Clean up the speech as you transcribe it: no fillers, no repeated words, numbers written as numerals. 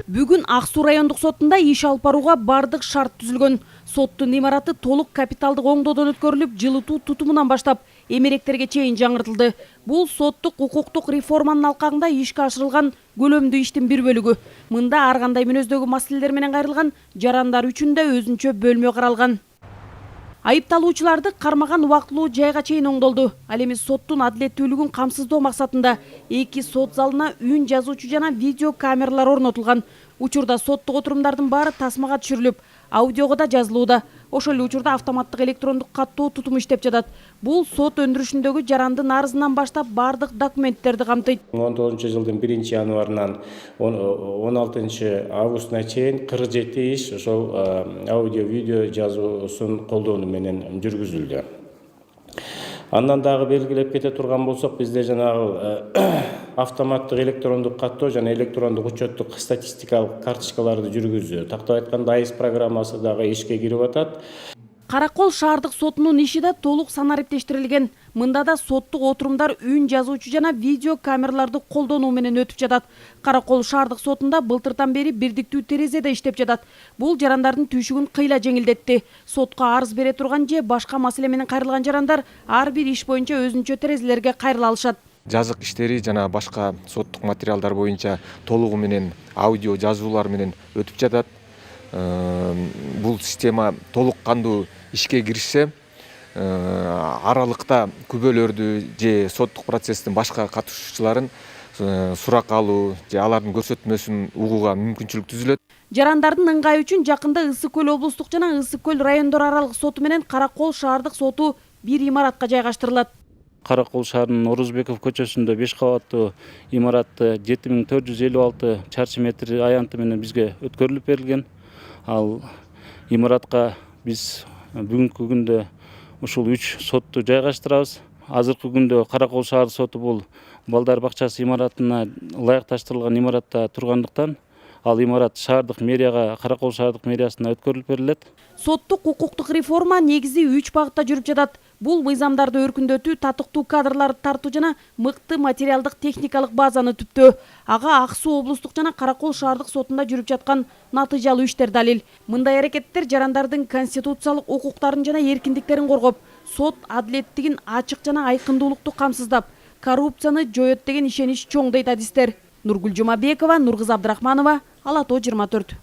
Бүгүн Ак Суу райондук сотунда иш алып барууга бардык шарт түзүлгөн. Соттун имараты толук капиталдык оңдоодон өткөрүлүп, жылытуу тутумунан баштап эмеректерге чейин жаңыртылды. Бул соттук укуктук реформанын алкагында ишке ашырылган көлөмдүү иштин бир бөлүгү. Мында ар кандай мүнөздөгү маселелер менен кайрылган жарандар үчүн да өзүнчө бөлмө каралган. Айыпталуучуларды кармаган убактылуу жайга чейин оңдолду. Ал эми соттун адилеттүүлүгүн камсыздоо максатында 2 сот залына үн жазуучу жана видео камералар орнотулган. Учурда соттук отурумдардын баары тасмага түшүрүлүп, аудиого да жазылууда. Ошол эле учурда автоматтык электрондук каттоо тутуму иштеп жатат. Бул сот өндүрүшүндөгү жарандын арызынан баштап бардык документтерди камтыйт. 19-жылдын 1-январынан 16-августуна чейин 47 иш ошол аудио видео жазуусун колдонуу менен жүргүзүлдү. Андан дагы белгилеп кете турган болсок, бизде жанагы автоматтык электрондук каттоо жана электрондук учеттук статистикалык карточкаларды жүргүзүү, тактап айтканда АИС программасы дагы ишке кирип атат. Каракол шаардык сотунун иши да толук санариптештирилген. Мында да соттук отурумдар үн жазуучу жана видео камераларды колдонуу менен өтүп жатат. Каракол шаардык сотунда былтыртан бери бирдиктүү терезеде иштеп жатат. Бул жарандардын түйшүгүн кыйла жеңилдетти. Сотко арыз бере турган же башка маселе менен кайрылган жарандар ар бир иш боюнча өзүнчө терезелерге кайрыла алышат. Жазык иштери жана башка соттук материалдар боюнча толугу менен аудио жазуулар менен өтүп жатат. Бул система толук кандуу ишке киришсе, аралыкта күбөлөрдү же соттук процесстин башка катышуучуларын сурак алуу же алардын көрсөтмөсүн угууга мүмкүнчүлүк түзүлөт. Жарандардын ыңгайы үчүн жакында Ысык көл облустук жана Ысык көл райондор аралык соту менен Каракол шаардык соту бир имаратка жайгаштырылат. Каракол шаарынын Орузбеков көчөсүндө 5 кабаттуу имаратты 7456 чарчы метр аянты менен бизге өткөрүлүп берилген. Ал имаратка биз бүгүнкү күндө ушул 3 сотту жайгаштырабыз. Азыркы күндө Каракол шаардык соту бул балдар бакчасы имаратына ылайыкташтырылган имаратта тургандыктан, ал имарат шаардык мэрияга, Каракол шаардык мэриясына өткөрүлүп берилет. Соттук укуктук реформа негизи 3 багытта жүрүп жатат. Бул мыйзамдарды өркүндөтүү, татыктуу кадрларды тартуу жана мыкты материалдык техникалык базаны түптөө. Ага Ак Суу облустук жана Каракол шаардык сотунда жүрүп жаткан натыйжалуу иштер далил. Мындай аракеттер жарандардын конституциялык укуктарын жана эркиндиктерин коргоп, сот адилеттигин ачык жана айкындуулукту камсыздап, коррупцияны жоет деген ишенич чоң дейт адистер. Нургүл Жумабекова, Нургыз Абдрахманова, Ала Тоо 24.